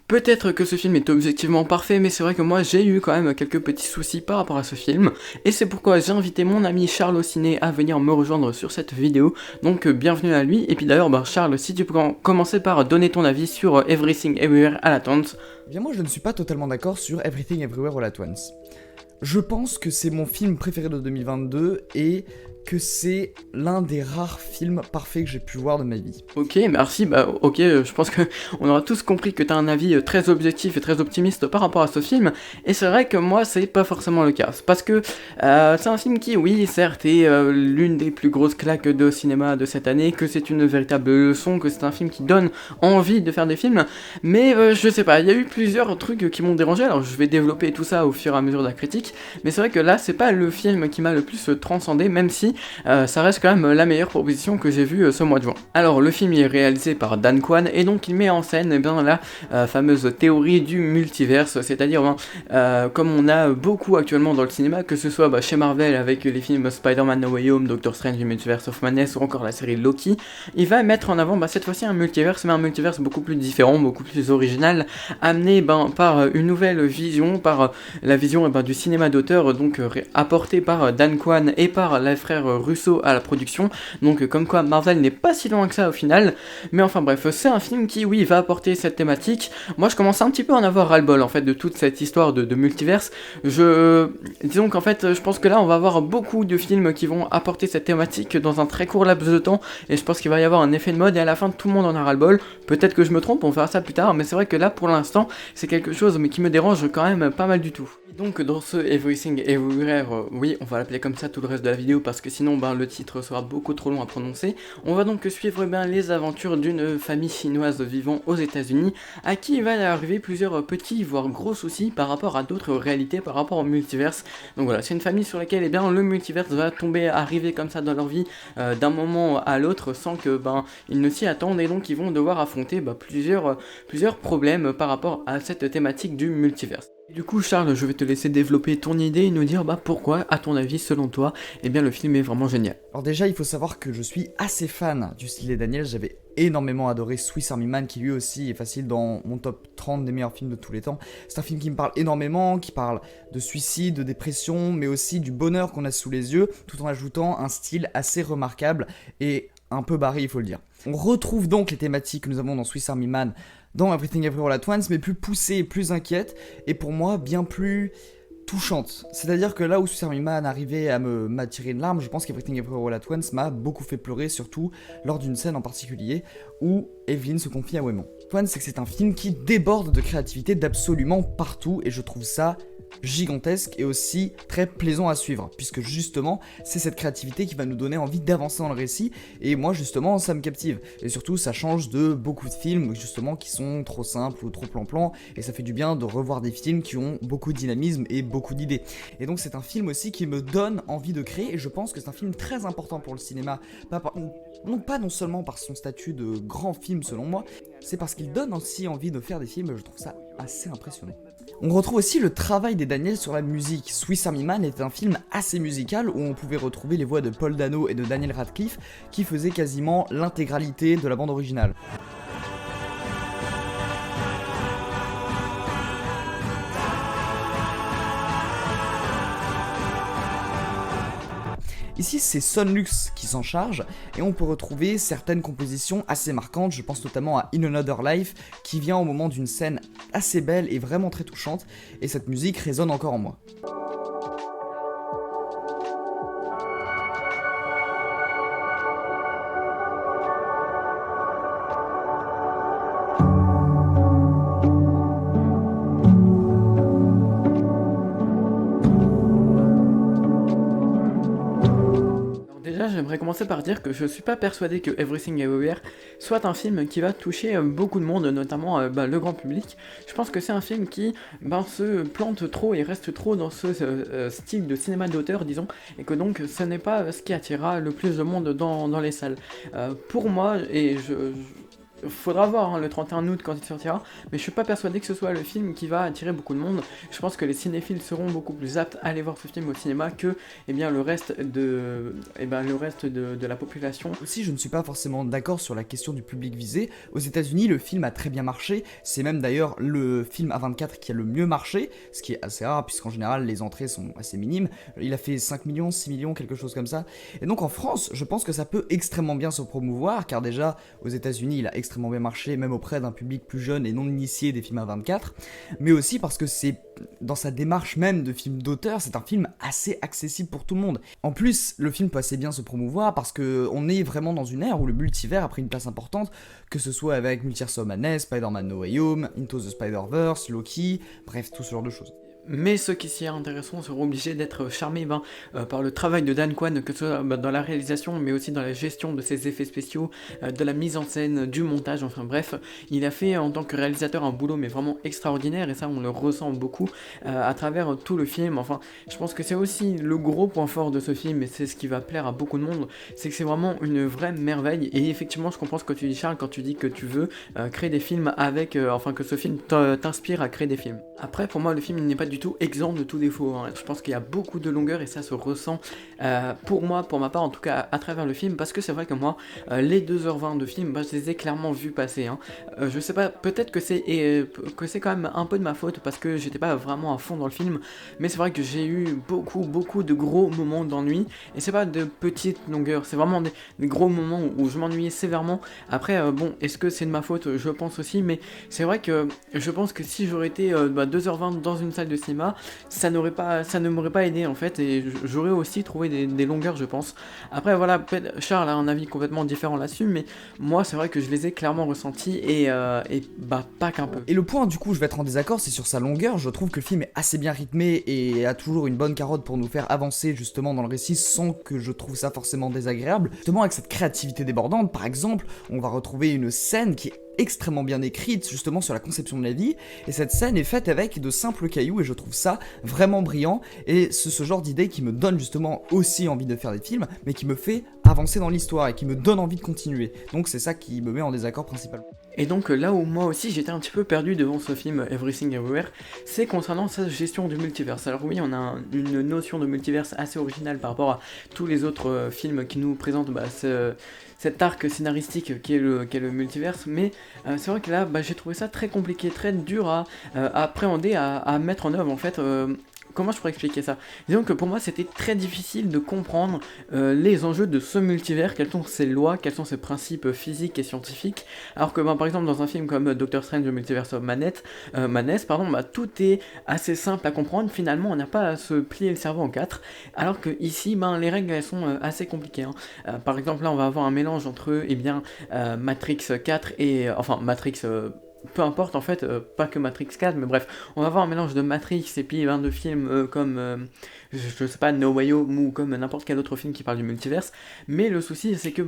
Peut-être que ce film est objectivement parfait, mais c'est vrai que moi j'ai eu quand même quelques petits soucis par rapport à ce film, et c'est pourquoi j'ai invité mon ami Charles au ciné à venir me rejoindre sur cette vidéo, donc bienvenue à lui. Et puis d'ailleurs Charles, si tu peux commencer par donner ton avis sur Everything Everywhere All At Once. Eh bien moi je ne suis pas totalement d'accord sur Everything Everywhere All At Once. Je pense que c'est mon film préféré de 2022 et que c'est l'un des rares films parfaits que j'ai pu voir de ma vie. Ok, merci, ok, je pense que on aura tous compris que t'as un avis très objectif et très optimiste par rapport à ce film, et c'est vrai que moi c'est pas forcément le cas, parce que c'est un film qui, oui, certes, est l'une des plus grosses claques de cinéma de cette année, que c'est une véritable leçon, que c'est un film qui donne envie de faire des films, mais je sais pas, il y a eu plusieurs trucs qui m'ont dérangé, alors je vais développer tout ça au fur et à mesure de la critique, mais c'est vrai que là c'est pas le film qui m'a le plus transcendé, même si ça reste quand même la meilleure proposition que j'ai vue ce mois de juin. Alors le film est réalisé par Dan Kwan et donc il met en scène la fameuse théorie du multiverse, c'est-à-dire comme on a beaucoup actuellement dans le cinéma, que ce soit chez Marvel avec les films Spider-Man No Way Home, Doctor Strange, The Multiverse of Madness ou encore la série Loki, il va mettre en avant cette fois-ci un multiverse, mais un multiverse beaucoup plus différent, beaucoup plus original, amené par une nouvelle vision, par la vision du cinéma d'auteur, donc apporté par Dan Kwan et par les frères Russo à la production, donc comme quoi Marvel n'est pas si loin que ça au final, mais enfin bref, c'est un film qui, oui, va apporter cette thématique. Moi je commence un petit peu à en avoir ras-le-bol en fait de toute cette histoire de multiverse. Disons qu'en fait je pense que là on va avoir beaucoup de films qui vont apporter cette thématique dans un très court laps de temps, et je pense qu'il va y avoir un effet de mode et à la fin tout le monde en a ras-le-bol. Peut-être que je me trompe, on verra ça plus tard, mais c'est vrai que là pour l'instant c'est quelque chose mais qui me dérange quand même pas mal du tout. Donc dans ce Everything Everywhere, oui, on va l'appeler comme ça tout le reste de la vidéo parce que sinon le titre sera beaucoup trop long à prononcer. On va donc suivre les aventures d'une famille chinoise vivant aux États-Unis à qui il va arriver plusieurs petits voire gros soucis par rapport à d'autres réalités, par rapport au multiverse. Donc voilà, c'est une famille sur laquelle le multiverse va arriver comme ça dans leur vie d'un moment à l'autre sans que ils ne s'y attendent, et donc ils vont devoir affronter plusieurs problèmes par rapport à cette thématique du multiverse. Du coup Charles, je vais te laisser développer ton idée et nous dire pourquoi, à ton avis, selon toi, le film est vraiment génial. Alors déjà il faut savoir que je suis assez fan du style des Daniels, j'avais énormément adoré Swiss Army Man qui lui aussi est facile dans mon top 30 des meilleurs films de tous les temps. C'est un film qui me parle énormément, qui parle de suicide, de dépression, mais aussi du bonheur qu'on a sous les yeux, tout en ajoutant un style assez remarquable et un peu barré, il faut le dire. On retrouve donc les thématiques que nous avons dans Swiss Army Man dans Everything Everywhere All At Once, mais plus poussées, plus inquiètes, et pour moi bien plus touchante. C'est-à-dire que là où Swiss Army Man arrivait à m'attirer une larme, je pense qu'Everything Everywhere All At Once m'a beaucoup fait pleurer, surtout lors d'une scène en particulier où Evelyn se confie à Waymond. Le point, c'est que c'est un film qui déborde de créativité d'absolument partout, et je trouve ça gigantesque et aussi très plaisant à suivre, puisque justement c'est cette créativité qui va nous donner envie d'avancer dans le récit, et moi justement ça me captive, et surtout ça change de beaucoup de films justement qui sont trop simples ou trop plan-plan, et ça fait du bien de revoir des films qui ont beaucoup de dynamisme et beaucoup d'idées. Et donc c'est un film aussi qui me donne envie de créer, et je pense que c'est un film très important pour le cinéma, pas non seulement par son statut de grand film selon moi, c'est parce qu'il donne aussi envie de faire des films, et je trouve ça assez impressionnant. On retrouve aussi le travail des Daniels sur la musique. Swiss Army Man est un film assez musical où on pouvait retrouver les voix de Paul Dano et de Daniel Radcliffe qui faisaient quasiment l'intégralité de la bande originale. Ici, c'est Sonlux qui s'en charge, et on peut retrouver certaines compositions assez marquantes, je pense notamment à In Another Life, qui vient au moment d'une scène assez belle et vraiment très touchante, et cette musique résonne encore en moi. J'aimerais commencer par dire que je suis pas persuadé que Everything Everywhere soit un film qui va toucher beaucoup de monde, notamment le grand public. Je pense que c'est un film qui se plante trop et reste trop dans ce style de cinéma d'auteur, disons, et que donc ce n'est pas ce qui attirera le plus de monde dans les salles. Pour moi, et Faudra voir hein, le 31 août quand il sortira, mais je suis pas persuadé que ce soit le film qui va attirer beaucoup de monde. Je pense que les cinéphiles seront beaucoup plus aptes à aller voir ce film au cinéma que le reste de la population. Aussi, je ne suis pas forcément d'accord sur la question du public visé. Aux États-Unis, le film a très bien marché. C'est même d'ailleurs le film A24 qui a le mieux marché, ce qui est assez rare puisqu'en général les entrées sont assez minimes. Il a fait 5 millions, 6 millions, quelque chose comme ça. Et donc en France, je pense que ça peut extrêmement bien se promouvoir, car déjà aux États-Unis, il a extrêmement bien marché, même auprès d'un public plus jeune et non initié des films A24, mais aussi parce que c'est dans sa démarche même de film d'auteur, c'est un film assez accessible pour tout le monde. En plus, le film peut assez bien se promouvoir parce que on est vraiment dans une ère où le multivers a pris une place importante, que ce soit avec Multiverse of Madness, Spider-Man No Way Home, Into the Spider-Verse, Loki, bref, tout ce genre de choses. Mais ceux qui s'y intéressent seront obligés d'être charmés par le travail de Dan Kwan, que ce soit dans la réalisation, mais aussi dans la gestion de ses effets spéciaux, de la mise en scène, du montage, enfin bref. Il a fait en tant que réalisateur un boulot mais vraiment extraordinaire, et ça on le ressent beaucoup à travers tout le film. Enfin, je pense que c'est aussi le gros point fort de ce film, et c'est ce qui va plaire à beaucoup de monde, c'est que c'est vraiment une vraie merveille. Et effectivement, je comprends ce que tu dis, Charles, quand tu dis que tu veux créer des films avec... que ce film t'inspire à créer des films. Après, pour moi, le film n'est pas du tout exempt de tout défaut. Hein. Je pense qu'il y a beaucoup de longueur et ça se ressent pour moi, pour ma part en tout cas, à travers le film, parce que c'est vrai que moi, les 2h20 de film, je les ai clairement vus passer. Hein. Je sais pas, peut-être que c'est quand même un peu de ma faute parce que j'étais pas vraiment à fond dans le film, mais c'est vrai que j'ai eu beaucoup de gros moments d'ennui, et c'est pas de petites longueurs, c'est vraiment des gros moments où je m'ennuyais sévèrement. Après, est-ce que c'est de ma faute? Je pense aussi, mais c'est vrai que je pense que si j'aurais été 2h20 dans une salle de cinéma, ça ne m'aurait pas aidé en fait, et j'aurais aussi trouvé des longueurs, je pense. Après voilà, Charles a un avis complètement différent là-dessus, mais moi c'est vrai que je les ai clairement ressentis, et pas qu'un peu. Et le point, du coup, je vais être en désaccord, c'est sur sa longueur. Je trouve que le film est assez bien rythmé et a toujours une bonne carotte pour nous faire avancer justement dans le récit sans que je trouve ça forcément désagréable. Justement, avec cette créativité débordante, par exemple, on va retrouver une scène qui est extrêmement bien écrite justement sur la conception de la vie, et cette scène est faite avec de simples cailloux, et je trouve ça vraiment brillant, et c'est ce genre d'idée qui me donne justement aussi envie de faire des films, mais qui me fait avancer dans l'histoire et qui me donne envie de continuer. Donc c'est ça qui me met en désaccord principalement. Et donc là où moi aussi j'étais un petit peu perdu devant ce film Everything Everywhere, c'est concernant sa gestion du multiverse. Alors oui, on a une notion de multiverse assez originale par rapport à tous les autres films qui nous présentent cet arc scénaristique qui est le multiverse, mais c'est vrai que là j'ai trouvé ça très compliqué, très dur à appréhender, à mettre en œuvre en fait. Comment je pourrais expliquer ça? Disons que pour moi c'était très difficile de comprendre les enjeux de ce multivers, quelles sont ses lois, quels sont ses principes physiques et scientifiques, alors que par exemple dans un film comme Doctor Strange The Multiverse of Madness, tout est assez simple à comprendre, finalement on n'a pas à se plier le cerveau en quatre, alors que ici les règles elles sont assez compliquées. Hein. Par exemple là on va avoir un mélange entre Matrix 4 et... Matrix... peu importe en fait, pas que Matrix 4, mais bref, on va avoir un mélange de Matrix et puis de films comme, je sais pas, No Way Home ou comme n'importe quel autre film qui parle du multiverse, mais le souci c'est que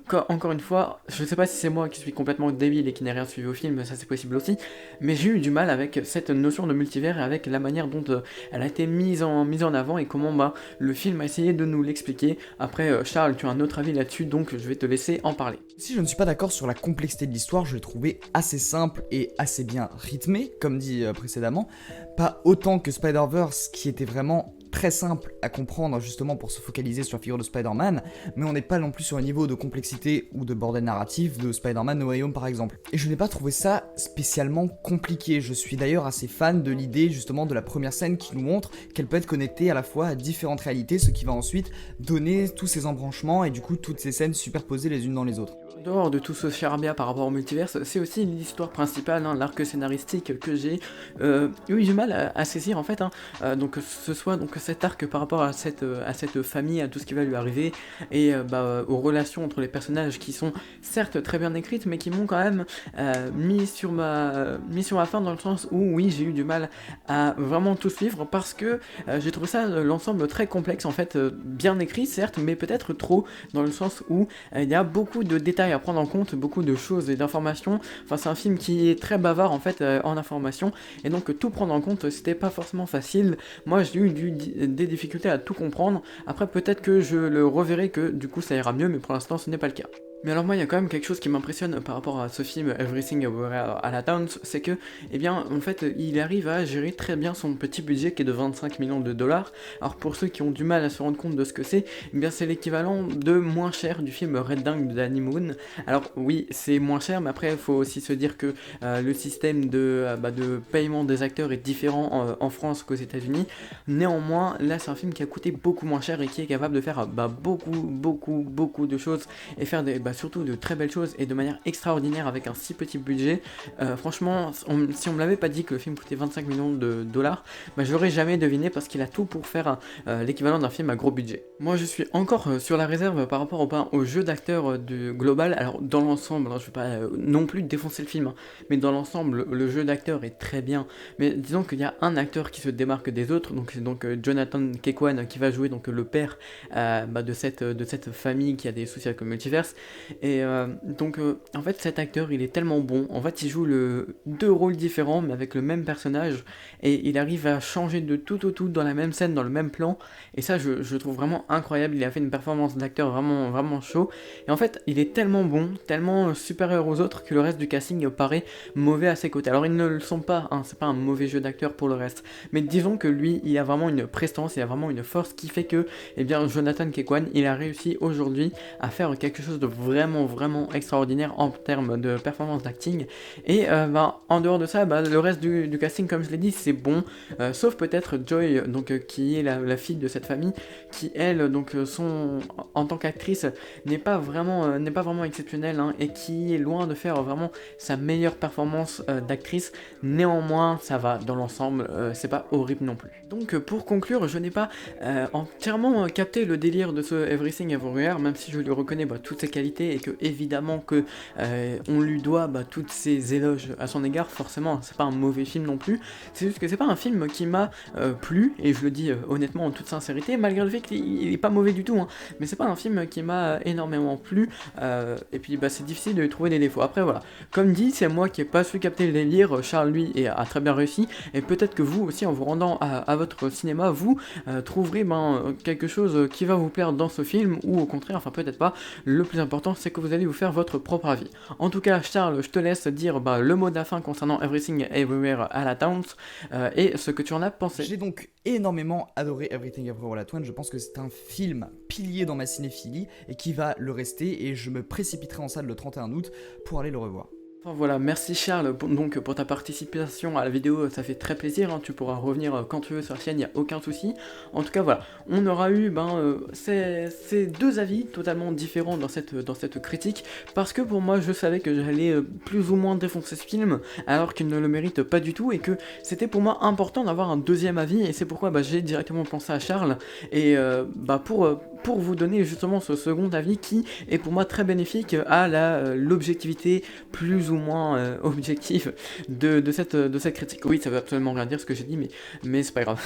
encore une fois, je sais pas si c'est moi qui suis complètement débile et qui n'ai rien suivi au film, ça c'est possible aussi, mais j'ai eu du mal avec cette notion de multivers et avec la manière dont elle a été mise en avant et comment le film a essayé de nous l'expliquer. Après, Charles, tu as un autre avis là-dessus, donc je vais te laisser en parler. Si je ne suis pas d'accord sur la complexité de l'histoire, je l'ai trouvé assez simple et assez bien rythmé, comme dit précédemment. Pas autant que Spider-Verse, qui était vraiment très simple à comprendre justement pour se focaliser sur la figure de Spider-Man, mais on n'est pas non plus sur un niveau de complexité ou de bordel narratif de Spider-Man No Way Home par exemple. Et je n'ai pas trouvé ça spécialement compliqué, je suis d'ailleurs assez fan de l'idée justement de la première scène qui nous montre qu'elle peut être connectée à la fois à différentes réalités, ce qui va ensuite donner tous ces embranchements et du coup toutes ces scènes superposées les unes dans les autres. Dehors de tout ce charabia par rapport au multiverse, c'est aussi l'histoire principale, l'arc scénaristique que j'ai eu du mal à saisir en fait. Donc ce soit cet arc par rapport à cette famille, à tout ce qui va lui arriver, et aux relations entre les personnages qui sont certes très bien écrites, mais qui m'ont quand même mis sur ma faim, dans le sens où oui, j'ai eu du mal à vraiment tout suivre parce que j'ai trouvé ça l'ensemble très complexe en fait, bien écrit certes, mais peut-être trop, dans le sens où il y a beaucoup de détails à prendre en compte, beaucoup de choses et d'informations. Enfin, c'est un film qui est très bavard en fait en informations, et donc tout prendre en compte c'était pas forcément facile. Moi j'ai eu des difficultés à tout comprendre. Après peut-être que je le reverrai, que du coup ça ira mieux, mais pour l'instant ce n'est pas le cas. Mais alors moi, il y a quand même quelque chose qui m'impressionne par rapport à ce film Everything Everywhere All at Once, c'est que, eh bien, en fait, il arrive à gérer très bien son petit budget qui est de 25 millions de dollars. Alors pour ceux qui ont du mal à se rendre compte de ce que c'est, eh bien c'est l'équivalent de moins cher du film Red Dingue de Danny Moon. Alors oui, c'est moins cher, mais après, il faut aussi se dire que le système de paiement des acteurs est différent en France qu'aux États-Unis. Néanmoins, là, c'est un film qui a coûté beaucoup moins cher et qui est capable de faire beaucoup de choses et faire surtout de très belles choses et de manière extraordinaire avec un si petit budget. Franchement, si on me l'avait pas dit que le film coûtait 25 millions de dollars, je l'aurais jamais deviné parce qu'il a tout pour faire l'équivalent d'un film à gros budget. Moi je suis encore sur la réserve par rapport au jeu d'acteur du global. Alors dans l'ensemble, je vais pas non plus défoncer le film, mais dans l'ensemble le jeu d'acteur est très bien. Mais disons qu'il y a un acteur qui se démarque des autres, donc c'est donc Jonathan Kekwan qui va jouer donc le père de cette famille qui a des soucis avec le multiverse. Et en fait cet acteur il est tellement bon, en fait il joue deux rôles différents mais avec le même personnage et il arrive à changer de tout au tout dans la même scène, dans le même plan, et ça je trouve vraiment incroyable. Il a fait une performance d'acteur vraiment chaud, et en fait il est tellement bon, tellement supérieur aux autres que le reste du casting paraît mauvais à ses côtés. Alors ils ne le sont pas, c'est pas un mauvais jeu d'acteur pour le reste, mais disons que lui il a vraiment une prestance, il a vraiment une force qui fait que Jonathan Kekwan il a réussi aujourd'hui à faire quelque chose de vraiment extraordinaire en termes de performance d'acting. Et en dehors de ça, le reste du casting, comme je l'ai dit, c'est bon, sauf peut-être Joy, qui est la fille de cette famille, qui elle, en tant qu'actrice, n'est pas vraiment exceptionnelle, et qui est loin de faire vraiment sa meilleure performance d'actrice. Néanmoins, ça va dans l'ensemble, c'est pas horrible non plus. Donc pour conclure, je n'ai pas entièrement capté le délire de ce Everything Everywhere, même si je lui reconnais toutes ses qualités et que évidemment que on lui doit toutes ses éloges à son égard. Forcément c'est pas un mauvais film non plus, c'est juste que c'est pas un film qui m'a plu, et je le dis honnêtement en toute sincérité, malgré le fait qu'il est pas mauvais du tout, mais c'est pas un film qui m'a énormément plu, et puis c'est difficile de lui trouver des défauts. Après voilà, comme dit, c'est moi qui ai pas su capter le délire, Charles lui a très bien réussi, et peut-être que vous aussi en vous rendant à votre cinéma, vous trouverez quelque chose qui va vous plaire dans ce film, ou au contraire, peut-être pas. Le plus important c'est que vous allez vous faire votre propre avis. En tout cas Charles, je te laisse dire le mot de la fin concernant Everything Everywhere All at Once et ce que tu en as pensé. J'ai donc énormément adoré Everything Everywhere All at Once. Je pense que c'est un film pilier dans ma cinéphilie et qui va le rester, et je me précipiterai en salle le 31 août pour aller le revoir. Enfin voilà, merci Charles pour ta participation à la vidéo, ça fait très plaisir, tu pourras revenir quand tu veux sur la chaîne, il n'y a aucun souci. En tout cas voilà, on aura eu ces deux avis totalement différents dans cette critique, parce que pour moi je savais que j'allais plus ou moins défoncer ce film, alors qu'il ne le mérite pas du tout, et que c'était pour moi important d'avoir un deuxième avis, et c'est pourquoi j'ai directement pensé à Charles, et pour vous donner justement ce second avis qui est pour moi très bénéfique à l'objectivité plus ou moins objective de cette critique. Oui, ça veut absolument rien dire ce que j'ai dit, mais c'est pas grave.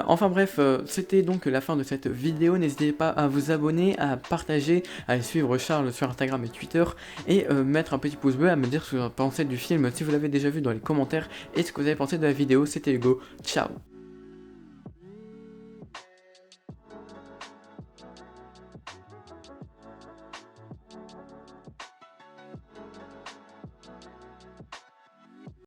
Enfin bref, c'était donc la fin de cette vidéo. N'hésitez pas à vous abonner, à partager, à suivre Charles sur Instagram et Twitter, et mettre un petit pouce bleu, à me dire ce que vous pensez du film si vous l'avez déjà vu dans les commentaires, et ce que vous avez pensé de la vidéo. C'était Hugo, ciao.